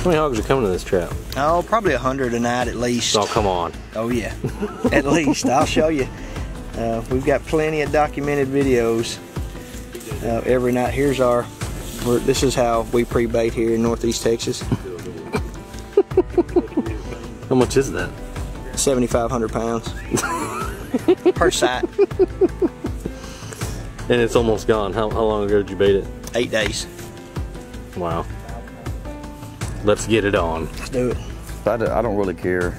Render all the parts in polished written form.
How many hogs are coming to this trap? Oh, probably 100 a night at least. Oh, come on. Oh yeah, at least. I'll show you. We've got plenty of documented videos every night. Here's our, this is how we pre-bait here in Northeast Texas. How much is that? 7,500 pounds per site. And it's almost gone. How long ago did you bait it? 8 days. Wow. Let's get it on. Let's do it. I don't really care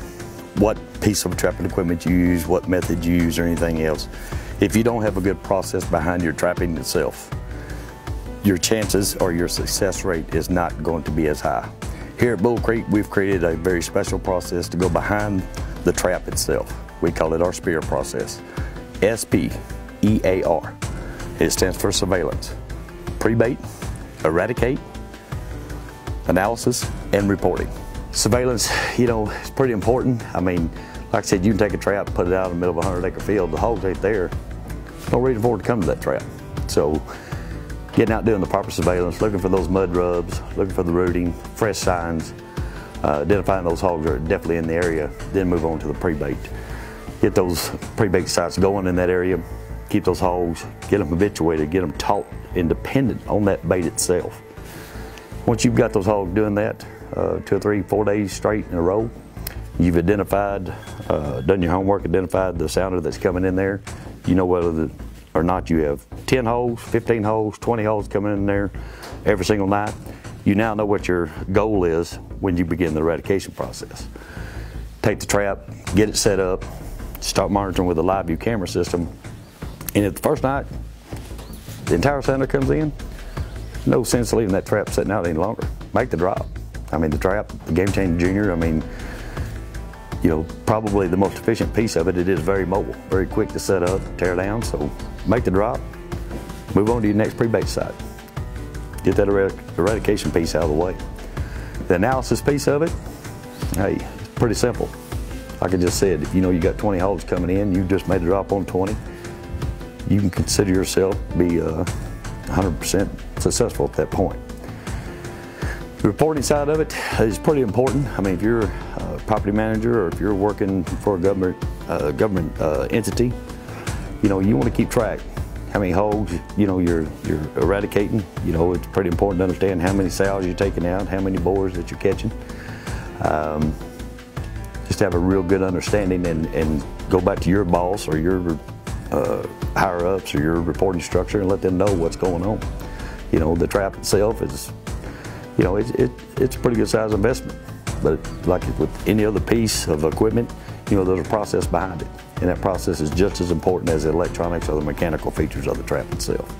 what piece of trapping equipment you use, what method you use, or anything else. If you don't have a good process behind your trapping itself, your chances or your success rate is not going to be as high. Here at Bull Creek, we've created a very special process to go behind the trap itself. We call it our S.P.E.A.R process. S.P.E.A.R. It stands for surveillance, pre-bait, eradicate, analysis, and reporting. Surveillance, you know, is pretty important. I mean, like I said, you can take a trap, put it out in the middle of a 100-acre field, the hogs ain't there. No reason for it to come to that trap. So, getting out doing the proper surveillance, looking for those mud rubs, looking for the rooting, fresh signs, identifying those hogs that are definitely in the area, then move on to the pre-bait. Get those pre-bait sites going in that area, keep those hogs, get them habituated, get them taught and dependent on that bait itself. Once you've got those hogs doing that 2 or 3, 4 days straight in a row, you've identified, done your homework, identified the sounder that's coming in there, you know whether or not you have 10 hogs, 15 hogs, 20 hogs coming in there every single night. You now know what your goal is when you begin the eradication process. Take the trap, get it set up, start monitoring with a live view camera system, and if the first night the entire sounder comes in, no sense leaving that trap sitting out any longer. Make the drop. I mean, the trap, the Game Changer Junior, I mean, you know, probably the most efficient piece of it. It is very mobile, very quick to set up, tear down. So make the drop, move on to your next pre-bait site. Get that eradication piece out of the way. The analysis piece of it, hey, it's pretty simple. Like I just said, if you know you got 20 hogs coming in, you just made a drop on 20, you can consider yourself to be 100% successful at that point. The reporting side of it is pretty important. I mean, if you're a property manager or if you're working for a government entity, you know, you want to keep track. How many hogs, you know, you're eradicating. You know, it's pretty important to understand how many sows you're taking out, how many boars that you're catching. Just have a real good understanding and go back to your boss or your higher ups or your reporting structure and let them know what's going on. You know, the trap itself is, you know, it's a pretty good size investment, but like with any other piece of equipment, you know, there's a process behind it, and that process is just as important as the electronics or the mechanical features of the trap itself.